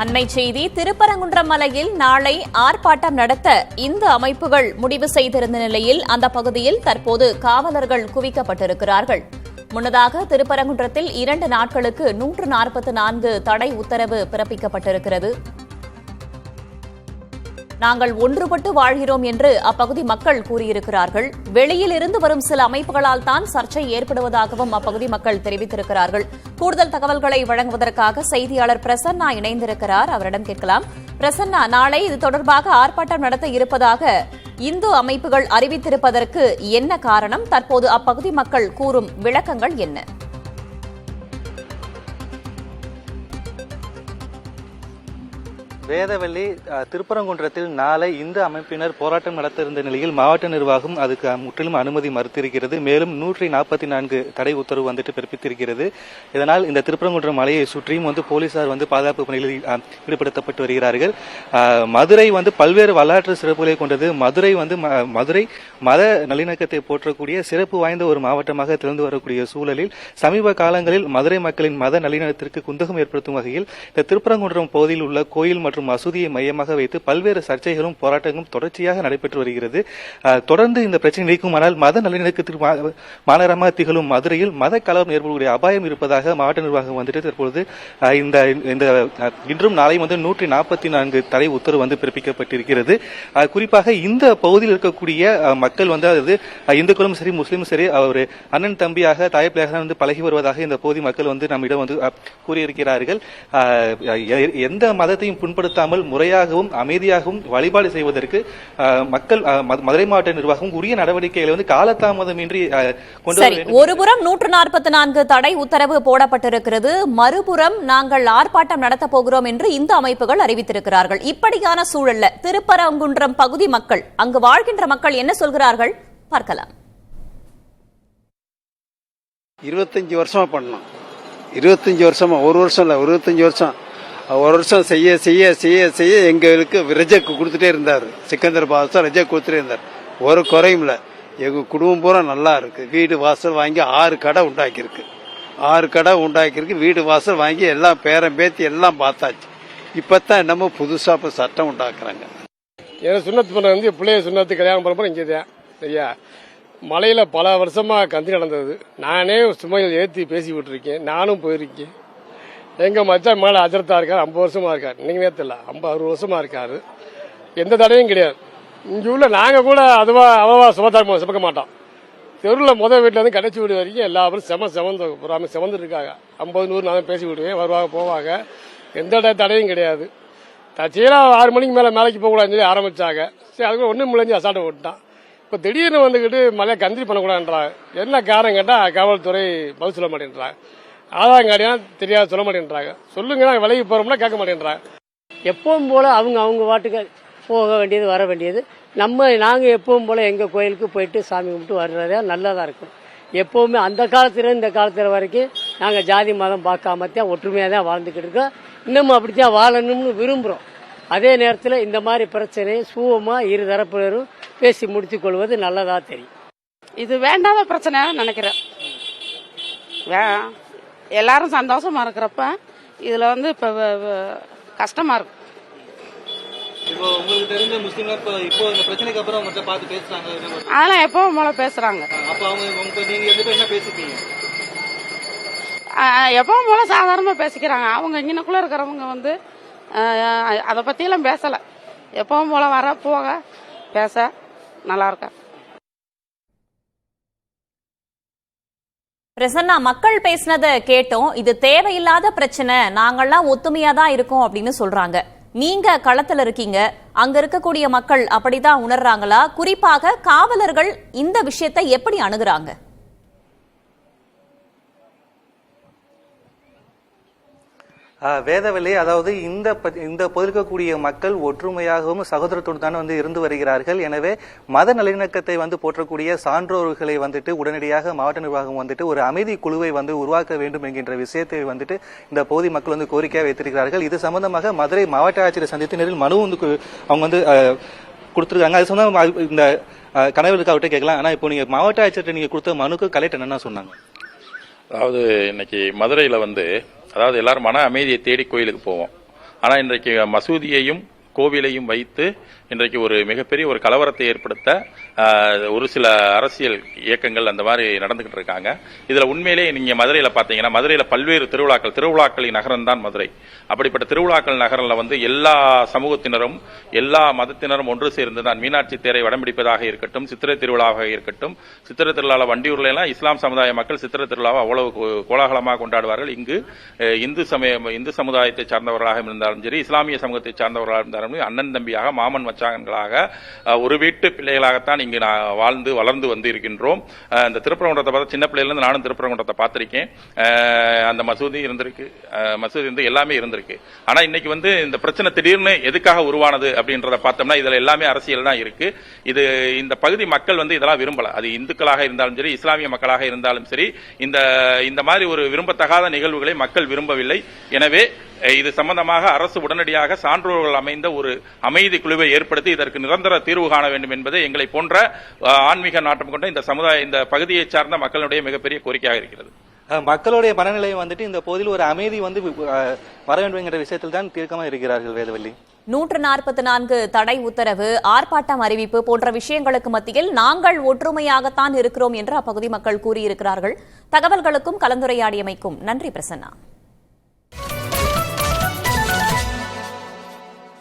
அண்மை செய்தி. திருப்பரங்குன்றம் மலையில் நாளை ஆர்ப்பாட்டம் நடத்த இந்து அமைப்புகள் முடிவு செய்திருந்த நிலையில் அந்த பகுதியில் தற்போது காவலர்கள் குவிக்கப்பட்டிருக்கிறார்கள். முன்னதாக திருப்பரங்குன்றத்தில் 2 நாட்களுக்கு 144 தடை உத்தரவு பிறப்பிக்கப்பட்டிருக்கிறது. நாங்கள் ஒன்றுபட்டு வாழ்கிறோம் என்று அப்பகுதி மக்கள் கூறியிருக்கிறார்கள். வெளியில் இருந்து வரும் சில அமைப்புகளால் தான் சர்ச்சை ஏற்படுவதாகவும் அப்பகுதி மக்கள் தெரிவித்திருக்கிறார்கள். கூடுதல் தகவல்களை வழங்குவதற்காக செய்தியாளர் பிரசன்னா இணைந்திருக்கிறார். அவரிடம் கேட்கலாம். பிரசன்னா, நாளை இது தொடர்பாக ஆர்ப்பாட்டம் நடத்த இருப்பதாக இந்து அமைப்புகள் அறிவித்திருப்பதற்கு என்ன காரணம்? தற்போது அப்பகுதி மக்கள் கூறும் விளக்கங்கள் என்ன? வேதவள்ளி, திருப்பரங்குன்றத்தில் நாளை இந்து அமைப்பினர் போராட்டம் நடத்த இருந்த நிலையில் மாவட்ட நிர்வாகம் அதுக்கு முற்றிலும் அனுமதி மறுத்திருக்கிறது. மேலும் 144 தடை உத்தரவு பிறப்பித்திருக்கிறது. இதனால் இந்த திருப்பரங்குன்றம் மலையை சுற்றியும் போலீசார் பாதுகாப்பு பணிகளில் ஈடுபடுத்தப்பட்டு வருகிறார்கள். மதுரை பல்வேறு வரலாற்று சிறப்புகளை கொண்டது. மதுரை மத நல்லிணக்கத்தை போற்றக்கூடிய சிறப்பு வாய்ந்த ஒரு மாவட்டமாக திறந்து வரக்கூடிய சூழலில் சமீப காலங்களில் மதுரை மக்களின் மத நல்லிணக்கத்திற்கு குந்தகம் ஏற்படுத்தும் வகையில் இந்த திருப்பரங்குன்றம் பகுதியில் உள்ள கோயில் மற்றும் மசூதியை மையமாக வைத்து பல்வேறு சர்ச்சைகளும் போராட்டங்களும் தொடர்ச்சியாக நடைபெற்று வருகிறது. தொடர்ந்து இந்த பிரச்சனை நீக்குமானால் மத நல்லிணக்கத்திற்கு மாநகரமாக திகழும் மதுரையில் மத கலவரம் ஏற்படக்கூடிய அபாயம் இருப்பதாக மாவட்ட நிர்வாகம் தற்பொழுது இன்றும் நாளை 144 தடை உத்தரவு பிறப்பிக்கப்பட்டிருக்கிறது. குறிப்பாக இந்த பகுதியில் இருக்கக்கூடிய மக்கள் அதாவது இந்துக்களும் சரி முஸ்லீமும் சரி ஒரு அண்ணன் தம்பியாக தாயப்பிள்ளையாக பழகி வருவதாக இந்த பகுதி மக்கள் நம்மிடம் கூறியிருக்கிறார்கள். எந்த மதத்தையும் புண்படுத்தாமல் முறையாகவும் அமைதியாகவும் வழிபாடு செய்வதற்கு மக்கள் மதுரை மாவட்ட நிர்வாகம் உரிய நடவடிக்கைகளை காலதாமதமின்றி கொண்டு. ஒருபுறம் 144 தடை உத்தரவு போடப்பட்டிருக்கிறது, மறுபுறம் நாங்கள் ஆர்ப்பாட்டம் நடத்த போகிறோம் என்று இந்து அமைப்புகள் அறிவித்திருக்கிறார்கள். இப்படியான சூழல்ல திருப்பரங்குன்றம் பகுதி மக்கள், அங்கு வாழ்கின்ற மக்கள் என்ன சொல்கிறார்கள் பார்க்கலாம். 25 வருஷமா பண்ணோம். 25 வருஷமா, ஒரு வருஷம் இல்ல, 25 வருஷம். ஒரு வருஷம் செய்ய செய்ய செய்ய செய்ய எங்களுக்கு ரிஜெக்ட் கொடுத்துட்டே இருந்தார். சிக்கந்தர் பாதுஷா ரிஜெக்ட் கொடுத்துட்டே இருந்தார். ஒரு குறையும் இல்லை. எங்க குடும்பம் பூரா நல்லா இருக்கு. வீடு வாசல் வாங்கி 6 கடை உண்டாக்கியிருக்கு. 6 கடை உண்டாக்கியிருக்கு. வீடு வாசல் வாங்கி எல்லாம் பேரம் பேத்தி எல்லாம் பார்த்தாச்சு. இப்பதான் என்னமோ புதுசா இப்ப சட்டம் உண்டாக்குறாங்க. ஏன்னா சுண்ணத்து பண்ண பிள்ளைய சுண்ணத்து கல்யாணம் பண்ணுறப்ப இங்கே தான் சரியா. மலையில பல வருஷமா கந்தி நடந்தது. நானே சுமையில் ஏற்றி பேசி விட்டுருக்கேன். நானும் போயிருக்கேன். எங்க மச்சான் மேல அஜர்த்தா இருக்காரு. 50 வருஷமா இருக்காரு. நீங்க நேரத்தில் 50-60 வருஷமா இருக்காரு. எந்த தடையும் கிடையாது. இங்க உள்ள நாங்க கூட அவவா சுமக்க மாட்டோம். தெருவில் முதல் வீட்டுல கடைச்சி வீடு வரைக்கும் எல்லாரும் செமந்து இருக்காங்க. 50-100 நான் பேசி விடுவேன். வருவாங்க போவாங்க. எந்த தடையும் கிடையாது. தச்சீரா 6 மணிக்கு மேலைக்கு போகக்கூடாதுன்னு சொல்லி ஆரம்பிச்சாங்க. சரி, அதுக்கு ஒன்றும் முடிஞ்சு அசால்ட்டை விட்டான். இப்போ திடீர்னு மலையை கந்திரி பண்ணக்கூடாதுன்றாங்க. என்ன காரணம் கேட்டால் காவல்துறை பதில் சொல்ல மாட்டேன்றாங்க. ஆதாரம் கார்டியா தெரியாது சொல்ல மாட்டேன்றாங்க. சொல்லுங்க, நாங்கள் விலைக்கு போகிறோம்னா கேட்க மாட்டேன்றாங்க. எப்பவும் போல அவங்க வாட்டுக்கு போக வேண்டியது வர வேண்டியது. நாங்கள் எப்பவும் போல எங்கள் கோயிலுக்கு போயிட்டு சாமி கும்பிட்டு வர்றதே நல்லதாக இருக்கும். எப்போவுமே அந்த காலத்துல இந்த காலத்தில் வரைக்கும் நாங்கள் ஜாதி மதம் பார்க்காமத்தான் ஒற்றுமையாக தான் வாழ்ந்துக்கிட்டு இருக்கோம். இன்னமும் அப்படித்தான் வாழணும்னு விரும்புகிறோம். அதே நேரத்தில் இந்த மாதிரி பிரச்சனையை சுகமாக இரு தரப்பினரும் பேசி முடித்துக் கொள்வது நல்லதாக தெரியும். இது வேண்டாத பிரச்சனையாக நினைக்கிறேன். எல்லாரும் சந்தோஷமா இருக்கிறப்ப இதுல இப்ப கஷ்டமா இருக்கு. உங்களுக்கு தெரிஞ்ச முஸ்லிம்ல இப்போ இந்த பிரச்சனைக்கு அப்புறம் உங்கள்கிட்ட பார்த்து பேசுறாங்க? அதெல்லாம் எப்பவும் போல பேசுறாங்க. அப்ப நீங்க என்ன பேசிப்பீங்க? எப்பவும் போல சாதாரணமா பேசிக்கிறாங்க. அவங்க இங்கனக்குள்ள இருக்கிறவங்க அதை பத்தி எல்லாம் பேசல. எப்பவும் போல வர போக பேச நல்லா இருக்கா. பிரசன்னா, மக்கள் பேசினதை கேட்டோம். இது தேவையில்லாத பிரச்சனை, நாங்கள்லாம் ஒத்துமையா தான் இருக்கோம் அப்படின்னு சொல்றாங்க. நீங்க களத்துல இருக்கீங்க, அங்க இருக்கக்கூடிய மக்கள் அப்படிதான் உணர்றாங்களா? குறிப்பாக காவலர்கள் இந்த விஷயத்தை எப்படி அணுகுறாங்க? வேதவெளி, அதாவது இந்த பகுதியில் இருக்கக்கூடிய மக்கள் ஒற்றுமையாகவும் சகோதரத்தோடு தான் இருந்து வருகிறார்கள். எனவே மத நல்லிணக்கத்தை போற்றக்கூடிய சான்றோர்களை உடனடியாக மாவட்ட நிர்வாகம் ஒரு அமைதி குழுவை உருவாக்க வேண்டும் என்கின்ற விஷயத்தை இந்த பகுதி மக்கள் கோரிக்கையாக வைத்திருக்கிறார்கள். இது சம்பந்தமாக மதுரை மாவட்ட ஆட்சியரை சந்தித்து நேரில் மனு அவங்க கொடுத்திருக்காங்க. அது சம்பந்தமா இந்த கனவுக்கு அவர்கிட்ட கேட்கலாம். ஆனா இப்போ நீங்க மாவட்ட ஆட்சியர்கிட்ட நீங்க கொடுத்த மனுக்கு கலெக்டர் என்ன சொன்னாங்க? அதாவது இன்னைக்கு மதுரையில் அதாவது எல்லாரும் மன அமைதியை தேடி கோயிலுக்கு போவோம். ஆனால் இன்றைக்கு மசூதியையும் கோவிலையும் வைத்து இன்றைக்கு ஒரு மிகப்பெரிய ஒரு கலவரத்தை ஏற்படுத்த ஒரு சில அரசியல் இயக்கங்கள் அந்த மாதிரி நடந்துகிட்டு இருக்காங்க. இதுல உண்மையிலே நீங்க மதுரையில பாத்தீங்கன்னா, மதுரையில பல்வேறு திருவிழாக்களின் நகரம் தான் மதுரை. அப்படிப்பட்ட திருவிழாக்கள் நகரில் வந்து எல்லா சமூகத்தினரும் எல்லா மதத்தினரும் ஒன்று சேர்ந்து தான் மீனாட்சி தேரை வடம்பிடிப்பதாக இருக்கட்டும், சித்திரை திருவிழாவாக இருக்கட்டும். சித்திரை திருவிழா வண்டியூர்ல எல்லாம் இஸ்லாம் சமுதாய மக்கள் சித்திரை திருவிழாவை அவ்வளவு கோலாகலமாக கொண்டாடுவார்கள். இங்கு இந்து சமுதாயத்தை சார்ந்தவர்களாக இருந்தாலும் சரி, இஸ்லாமிய சமூகத்தை சார்ந்தவர்களாக இருந்தாலும் அண்ணன் தம்பியாக மாமன் மச்சான்களாக ஒரு வீட்டு பிள்ளைகளாகத்தான் இங்கு வாழ்ந்து வளர்ந்து வந்து இருக்கின்றோம். இந்த திருப்பரங்குன்றத்தை பார்த்து சின்ன பிள்ளையிலிருந்து நானும் திருப்பரங்குன்றத்தை பார்த்திருக்கேன். அந்த மசூதி இருந்திருக்கு, எல்லாமே இருந்திருக்கு. ஆனா இன்னைக்கு வந்து இந்த பிரச்சனை திடீர்னு எதுக்காக உருவானது அப்படின்றத பார்த்தோம்னா இதுல எல்லாமே அரசியல் தான் இருக்கு. இந்த பகுதி மக்கள் வந்து இதெல்லாம் விரும்பல. அது இந்துக்களாக இருந்தாலும் சரி, இஸ்லாமிய மக்களாக இருந்தாலும் சரி, இந்த மாதிரி ஒரு விரும்பத்தகாத நிகழ்வுகளை மக்கள் விரும்பவில்லை. எனவே இது சம்பந்தமாக அரசு உடனடியாக சான்றோர்கள் அமைந்த ஒரு அமைதி குழுவை ஏற்படுத்தி இதற்கு நிரந்தர தீர்வு காண வேண்டும் என்பது எங்களை போன்ற ஆன்மீக நாட்டம் கொண்ட இந்த பகுதியை சார்ந்த மக்களுடைய மிகப்பெரிய கோரிக்கையாக இருக்கிறது. மக்களுடைய மனநிலை வந்துட்டு இந்த பகுதியில் ஒரு அமைதி வந்து வர வேண்டும் என்கிற விஷயத்தில் தான் தீர்க்கமா இருக்கிறார்கள். வேதவள்ளி, 144 தடை உத்தரவு, ஆர்ப்பாட்டம் அறிவிப்பு போன்ற விஷயங்களுக்கு மத்தியில் நாங்கள் ஒற்றுமையாகத்தான் இருக்கிறோம் என்று அப்பகுதி மக்கள் கூறியிருக்கிறார்கள். தகவல்களுக்கும் கலந்துரையாடியமைக்கும் நன்றி பிரசன்னா.